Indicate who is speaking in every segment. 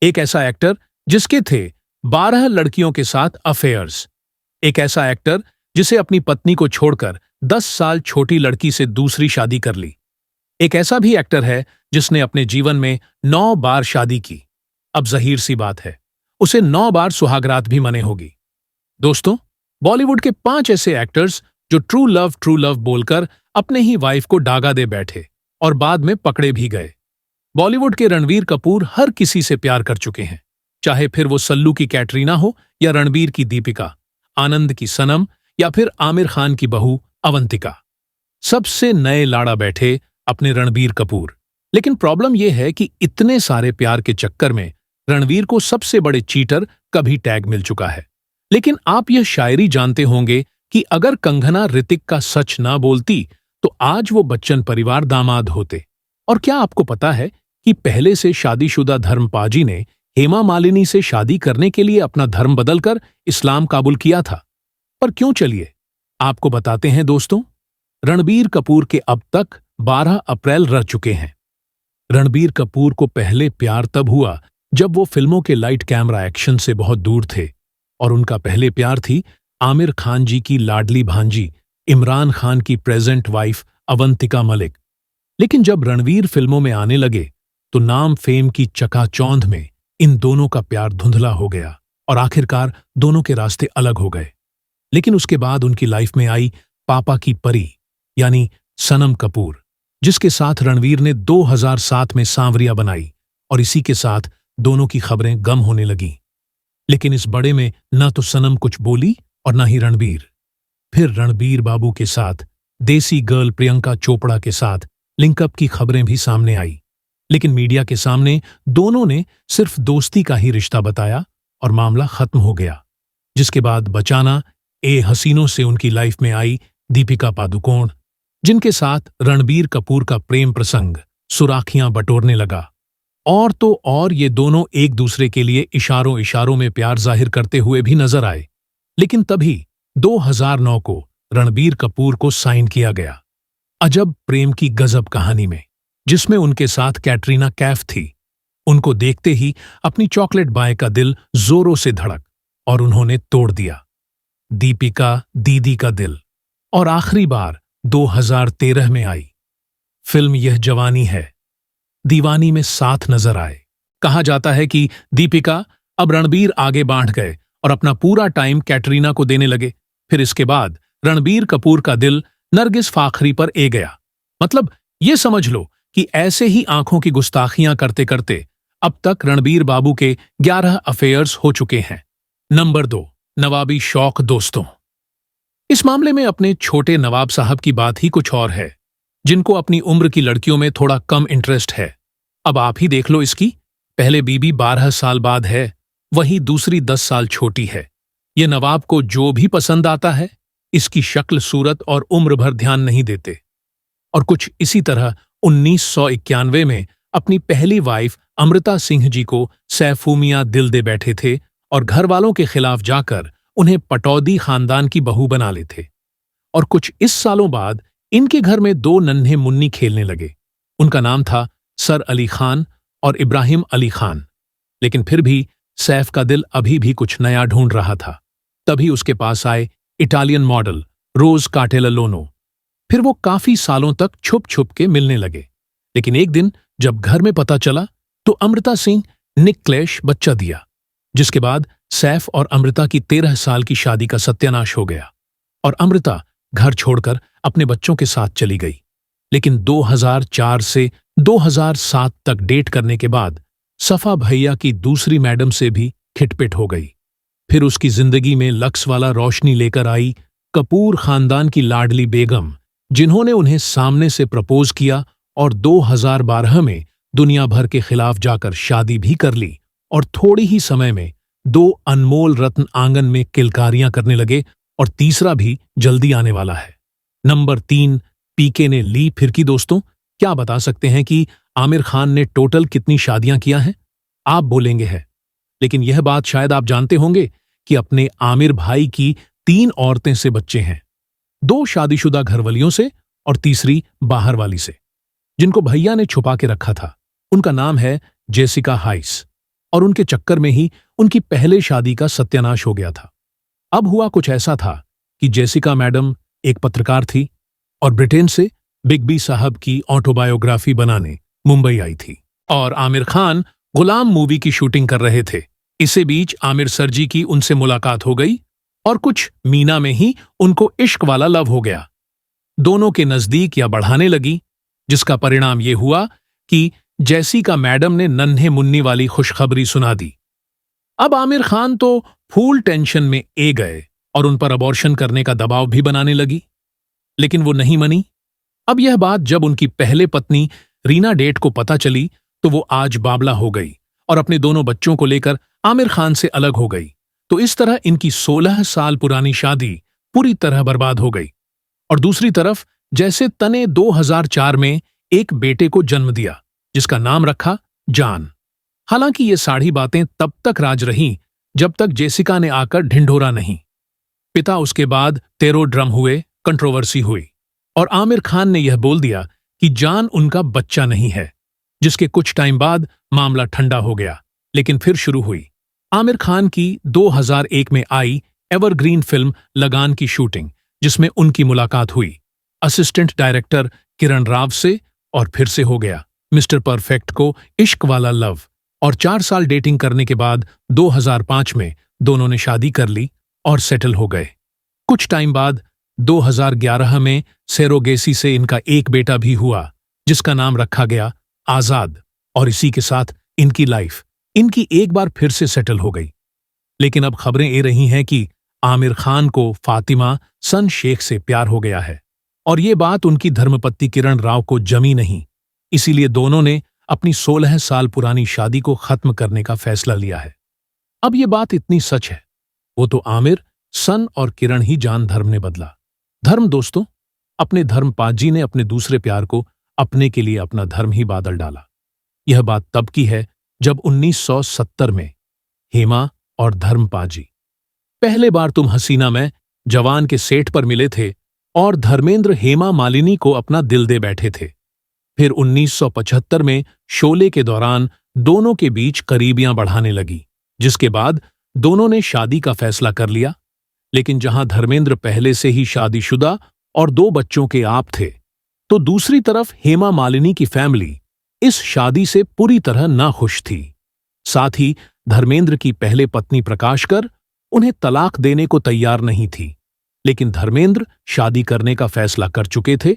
Speaker 1: एक ऐसा एक्टर जिसके थे 12 लड़कियों के साथ अफेयर्स। एक ऐसा एक्टर जिसे अपनी पत्नी को छोड़कर 10 साल छोटी लड़की से दूसरी शादी कर ली। एक ऐसा भी एक्टर है जिसने अपने जीवन में 9 बार शादी की। अब ज़हीर सी बात है, उसे 9 बार सुहागरात भी मने होगी। दोस्तों, बॉलीवुड के 5 ऐसे एक्टर्स जो ट्रू लव बोलकर अपने ही वाइफ को डागा दे बैठे और बाद में पकड़े भी गए। बॉलीवुड के रणवीर कपूर हर किसी से प्यार कर चुके हैं, चाहे फिर वो सल्लू की कैटरीना हो या रणबीर की दीपिका, आनंद की सनम या फिर आमिर खान की बहू अवंतिका। सबसे नए लाड़ा बैठे अपने रणबीर कपूर। लेकिन प्रॉब्लम यह है कि इतने सारे प्यार के चक्कर में रणवीर को सबसे बड़े चीटर का भी टैग मिल चुका है। लेकिन आप यह शायरी जानते होंगे कि अगर कंगना ऋतिक का सच ना बोलती तो आज वो बच्चन परिवार दामाद होते। और क्या आपको पता है कि पहले से शादीशुदा धर्मपाजी ने हेमा मालिनी से शादी करने के लिए अपना धर्म बदलकर इस्लाम काबुल किया था? पर क्यों, चलिए आपको बताते हैं दोस्तों। रणबीर कपूर के अब तक 12 अप्रैल रह चुके हैं। रणबीर कपूर को पहले प्यार तब हुआ जब वो फिल्मों के लाइट कैमरा एक्शन से बहुत दूर थे, और उनका पहले प्यार थी आमिर खान जी की लाडली भांजी इमरान खान की प्रेजेंट वाइफ अवंतिका मलिक। लेकिन जब रणवीर फिल्मों में आने लगे तो नाम फेम की चकाचौंध में इन दोनों का प्यार धुंधला हो गया और आखिरकार दोनों के रास्ते अलग हो गए। लेकिन उसके बाद उनकी लाइफ में आई पापा की परी यानी सनम कपूर, जिसके साथ रणवीर ने 2007 में सांवरिया बनाई, और इसी के साथ दोनों की खबरें गम होने लगीं। लेकिन इस बड़े में न तो सनम कुछ बोली और न ही रणबीर। फिर रणबीर बाबू के साथ देसी गर्ल प्रियंका चोपड़ा के साथ लिंकअप की खबरें भी सामने आई। लेकिन मीडिया के सामने दोनों ने सिर्फ दोस्ती का ही रिश्ता बताया और मामला खत्म हो गया। जिसके बाद बचाना ए हसीनों से उनकी लाइफ में आई दीपिका पादुकोण, जिनके साथ रणबीर कपूर का प्रेम प्रसंग सुराखियां बटोरने लगा। और तो और ये दोनों एक दूसरे के लिए इशारों इशारों में प्यार जाहिर करते हुए भी नजर आए। लेकिन तभी 2009 को रणबीर कपूर को साइन किया गया अजब प्रेम की गजब कहानी में, जिसमें उनके साथ कैटरीना कैफ थी। उनको देखते ही अपनी चॉकलेट बाय का दिल जोरों से धड़क और उन्होंने तोड़ दिया दीपिका दीदी का दिल। और आखिरी बार 2013 में आई फिल्म यह जवानी है दीवानी में साथ नजर आए। कहा जाता है कि दीपिका अब रणबीर आगे बांट गए और अपना पूरा टाइम कैटरीना को देने लगे। फिर इसके बाद रणबीर कपूर का दिल नरगिस फाखरी पर ए गया। मतलब ये समझ लो कि ऐसे ही आंखों की गुस्ताखियां करते करते अब तक रणबीर बाबू के 11 अफेयर्स हो चुके हैं। नंबर 2, नवाबी शौक दोस्तों। इस मामले में अपने छोटे नवाब साहब की बात ही कुछ और है, जिनको अपनी उम्र की लड़कियों में थोड़ा कम इंटरेस्ट है। अब आप ही देख लो इसकी पहले बीबी 12 साल बाद है, वहीं दूसरी 10 साल छोटी है। ये नवाब को जो भी पसंद आता है इसकी शक्ल सूरत और उम्र भर ध्यान नहीं देते। और कुछ इसी तरह 1991 में अपनी पहली वाइफ अमृता सिंह जी को सैफूमिया दिल दे बैठे थे और घर वालों के खिलाफ जाकर उन्हें पटौदी खानदान की बहू बना लेते। और कुछ इस सालों बाद इनके घर में 2 नन्हे मुन्नी खेलने लगे। उनका नाम था सर अली खान और इब्राहिम अली खान। लेकिन फिर भी सैफ का दिल अभी भी कुछ नया ढूंढ रहा था। तभी उसके पास आए इटालियन मॉडल रोज काटेलालोनो। फिर वो काफी सालों तक छुप छुप के मिलने लगे। लेकिन एक दिन जब घर में पता चला तो अमृता सिंह निक्लेश बच्चा दिया, जिसके बाद सैफ और अमृता की 13 साल की शादी का सत्यानाश हो गया और अमृता घर छोड़कर अपने बच्चों के साथ चली गई। लेकिन 2004 से 2007 तक डेट करने के बाद सफा भैया की दूसरी मैडम से भी खिटपिट हो गई। फिर उसकी जिंदगी में लक्स वाला रोशनी लेकर आई कपूर खानदान की लाडली बेगम, जिन्होंने उन्हें सामने से प्रपोज किया और 2012 में दुनिया भर के खिलाफ जाकर शादी भी कर ली। और थोड़ी ही समय में 2 अनमोल रत्न आंगन में किलकारियां करने लगे और तीसरा भी जल्दी आने वाला है। नंबर 3, पीके ने ली फिरकी। दोस्तों, क्या बता सकते हैं कि आमिर खान ने टोटल कितनी शादियां किया हैं? आप बोलेंगे है, लेकिन यह बात शायद आप जानते होंगे कि अपने आमिर भाई की 3 औरतें से बच्चे हैं, 2 शादीशुदा घरवालियों से और तीसरी बाहर वाली से, जिनको भैया ने छुपा के रखा था। उनका नाम है जेसिका हाइस। और उनके चक्कर में ही उनकी पहले शादी का सत्यानाश हो गया था। अब हुआ कुछ ऐसा था कि जेसिका मैडम एक पत्रकार थी और ब्रिटेन से बिग बी साहब की ऑटोबायोग्राफी बनाने मुंबई आई थी, और आमिर खान गुलाम मूवी की शूटिंग कर रहे थे। इसी बीच आमिर सर जी की उनसे मुलाकात हो गई और कुछ मीना में ही उनको इश्क वाला लव हो गया। दोनों के नजदीक या बढ़ाने लगी, जिसका परिणाम ये हुआ कि जेसिका मैडम ने नन्हे मुन्नी वाली खुशखबरी सुना दी। अब आमिर खान तो फुल टेंशन में गए और उन पर अबॉर्शन करने का दबाव भी बनाने लगी, लेकिन वो नहीं मनी। अब यह बात जब उनकी पहले पत्नी रीना डेट को पता चली तो वो आज बावला हो गई और अपने दोनों बच्चों को लेकर आमिर खान से अलग हो गई। तो इस तरह इनकी 16 साल पुरानी शादी पूरी तरह बर्बाद हो गई। और दूसरी तरफ जैसे तने 2004 में एक बेटे को जन्म दिया, जिसका नाम रखा जान। हालांकि ये सारी बातें तब तक राज रहीं जब तक जेसिका ने आकर ढिंढोरा नहीं। पिता उसके बाद तेरो ड्रम हुए, कंट्रोवर्सी हुई और आमिर खान ने यह बोल दिया कि जान उनका बच्चा नहीं है, जिसके कुछ टाइम बाद मामला ठंडा हो गया। लेकिन फिर शुरू हुई आमिर खान की 2001 में आई एवरग्रीन फिल्म लगान की शूटिंग, जिसमें उनकी मुलाकात हुई असिस्टेंट डायरेक्टर किरण राव से, और फिर से हो गया मिस्टर परफेक्ट को इश्क वाला लव। और 4 साल डेटिंग करने के बाद 2005 में दोनों ने शादी कर ली और सेटल हो गए। कुछ टाइम बाद 2011 में सेरोगेसी से इनका एक बेटा भी हुआ, जिसका नाम रखा गया आजाद। और इसी के साथ इनकी लाइफ इनकी एक बार फिर से सेटल हो गई। लेकिन अब खबरें ये रही हैं कि आमिर खान को फातिमा सन शेख से प्यार हो गया है, और ये बात उनकी धर्मपत्नी किरण राव को जमी नहीं। इसीलिए दोनों ने अपनी 16 साल पुरानी शादी को खत्म करने का फैसला लिया है। अब ये बात इतनी सच है, वो तो आमिर, सन और किरण ही जान धर्म ने बदला। धर्म दोस्तों, अपने धर्मपाद जी ने अपने दूसरे प्यार को अपने के लिए अपना धर्म ही बादल डाला। यह बात तब की है जब 1970 में हेमा और धर्मपाद जी पहले बार तुम हसीना में जवान के सेट पर मिले थे और धर्मेंद्र हेमा मालिनी को अपना दिल दे बैठे थे। फिर 1975 में शोले के दौरान दोनों के बीच करीबियां बढ़ाने लगी, जिसके बाद दोनों ने शादी का फैसला कर लिया। लेकिन जहां धर्मेंद्र पहले से ही शादीशुदा और 2 बच्चों के आप थे, तो दूसरी तरफ हेमा मालिनी की फैमिली इस शादी से पूरी तरह नाखुश थी। साथ ही धर्मेंद्र की पहले पत्नी प्रकाशकर उन्हें तलाक देने को तैयार नहीं थी। लेकिन धर्मेंद्र शादी करने का फैसला कर चुके थे,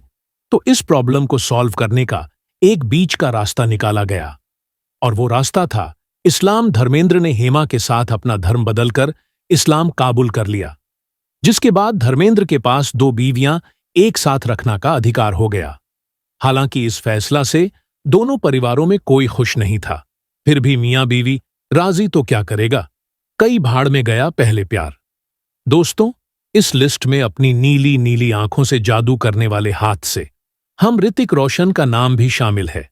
Speaker 1: तो इस प्रॉब्लम को सॉल्व करने का एक बीच का रास्ता निकाला गया, और वो रास्ता था इस्लाम। धर्मेंद्र ने हेमा के साथ अपना धर्म बदलकर इस्लाम काबूल कर लिया, जिसके बाद धर्मेंद्र के पास 2 बीवियां एक साथ रखना का अधिकार हो गया। हालांकि इस फैसला से दोनों परिवारों में कोई खुश नहीं था, फिर भी मियां बीवी राजी तो क्या करेगा, कई भाड़ में गया पहले प्यार। दोस्तों, इस लिस्ट में अपनी नीली नीली आंखों से जादू करने वाले हाथ से हम ऋतिक रोशन का नाम भी शामिल है,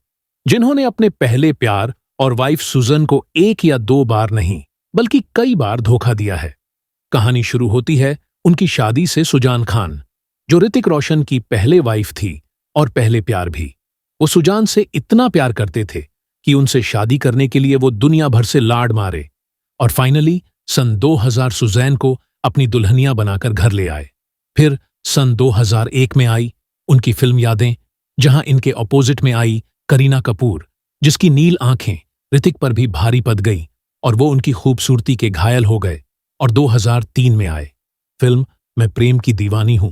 Speaker 1: जिन्होंने अपने पहले प्यार और वाइफ सुजन को 1 या 2 बार नहीं बल्कि कई बार धोखा दिया है। कहानी शुरू होती है उनकी शादी से सुजान खान, जो ऋतिक रोशन की पहले वाइफ थी और पहले प्यार भी। वो सुजान से इतना प्यार करते थे कि उनसे शादी करने के लिए वो दुनिया भर से लाड मारे, और फाइनली सन 2000 सुजैन को अपनी दुल्हनिया बनाकर घर ले आए। फिर सन 2001 में आई उनकी फिल्म यादें, जहां इनके ऑपोजिट में आई करीना कपूर, जिसकी नील आंखें ऋतिक पर भी भारी पड़ गई और वो उनकी खूबसूरती के घायल हो गए। और 2003 में आए फिल्म मैं प्रेम की दीवानी हूं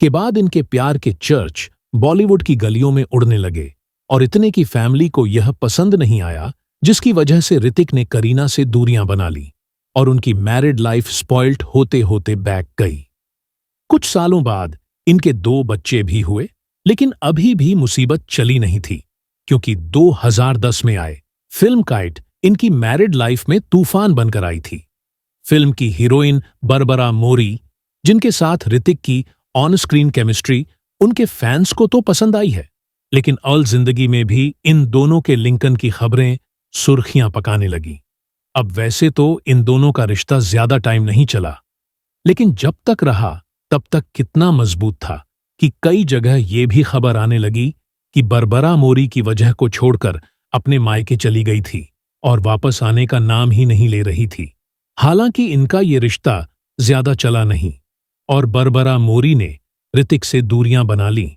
Speaker 1: के बाद इनके प्यार के चर्च बॉलीवुड की गलियों में उड़ने लगे, और इतने की फैमिली को यह पसंद नहीं आया, जिसकी वजह से ऋतिक ने करीना से दूरियां बना ली और उनकी मैरिड लाइफ स्पॉइल्ड होते होते बैक गई। कुछ सालों बाद इनके 2 बच्चे भी हुए, लेकिन अभी भी मुसीबत चली नहीं थी, क्योंकि 2010 में आए फिल्म काइट इनकी मैरिड लाइफ में तूफान बनकर आई थी। फिल्म की हीरोइन बरबरा मोरी, जिनके साथ ऋतिक की ऑन स्क्रीन केमिस्ट्री उनके फैंस को तो पसंद आई है, लेकिन अल जिंदगी में भी इन दोनों के लिंकन की खबरें सुर्खियां पकाने लगी। अब वैसे तो इन दोनों का रिश्ता ज्यादा टाइम नहीं चला, लेकिन जब तक रहा तब तक कितना मजबूत था कि कई जगह ये भी खबर आने लगी कि बरबरा मोरी की वजह को छोड़कर अपने मायके चली गई थी, और वापस आने का नाम ही नहीं ले रही थी। हालांकि इनका ये रिश्ता ज्यादा चला नहीं और बरबरा मोरी ने ऋतिक से दूरियां बना ली।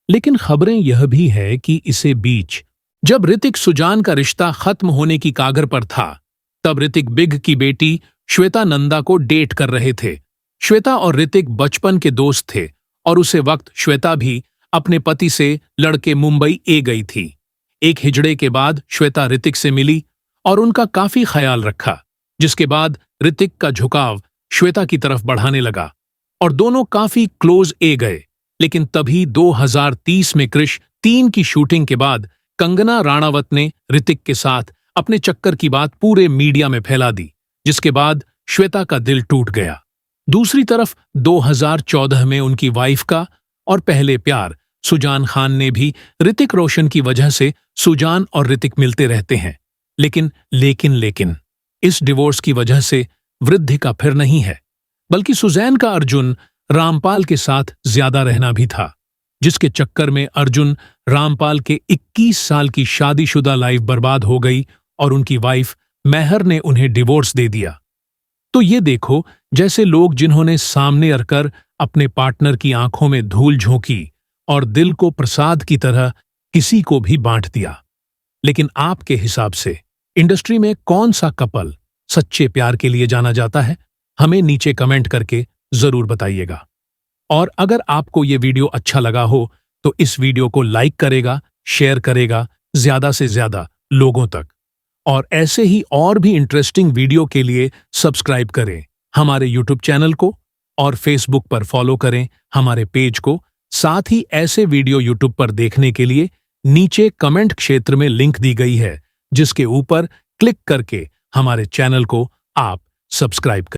Speaker 1: लेकिन खबरें यह भी है कि इसे बीच जब ऋतिक सुजान का रिश्ता खत्म होने की कागर पर था, तब ऋतिक बिग की बेटी श्वेता नंदा को डेट कर रहे थे। श्वेता और ऋतिक बचपन के दोस्त थे और उसे वक्त श्वेता भी अपने पति से लड़के मुंबई गई थी। एक हिजड़े के बाद श्वेता ऋतिक से मिली और उनका काफी ख्याल रखा, जिसके बाद ऋतिक का झुकाव श्वेता की तरफ बढ़ाने लगा और दोनों काफी क्लोज गए। लेकिन तभी 2030 में क्रिश 3 की शूटिंग के बाद कंगना राणावत ने ऋतिक के साथ अपने चक्कर की बात पूरे मीडिया में फैला दी, जिसके बाद श्वेता का दिल टूट गया। दूसरी तरफ 2014 में उनकी वाइफ का और पहले प्यार सुजान खान ने भी ऋतिक रोशन की वजह से सुजान और ऋतिक मिलते रहते हैं। लेकिन इस डिवोर्स की वजह से वृद्धि का फिर नहीं है, बल्कि सुजैन का अर्जुन रामपाल के साथ ज्यादा रहना भी था, जिसके चक्कर में अर्जुन रामपाल के 21 साल की शादीशुदा लाइफ बर्बाद हो गई और उनकी वाइफ मेहर ने उन्हें डिवोर्स दे दिया। तो ये देखो, जैसे लोग जिन्होंने सामने रखकर अपने पार्टनर की आंखों में धूल झोंकी और दिल को प्रसाद की तरह किसी को भी बांट दिया। लेकिन आपके हिसाब से इंडस्ट्री में कौन सा कपल सच्चे प्यार के लिए जाना जाता है? हमें नीचे कमेंट करके जरूर बताइएगा। और अगर आपको ये वीडियो अच्छा लगा हो तो इस वीडियो को लाइक करेगा, शेयर करेगा ज्यादा से ज्यादा लोगों तक। और ऐसे ही और भी इंटरेस्टिंग वीडियो के लिए सब्सक्राइब करें हमारे यूट्यूब चैनल को और फेसबुक पर फॉलो करें हमारे पेज को। साथ ही ऐसे वीडियो यूट्यूब पर देखने के लिए नीचे कमेंट क्षेत्र में लिंक दी गई है, जिसके ऊपर क्लिक करके हमारे चैनल को आप सब्सक्राइब करें।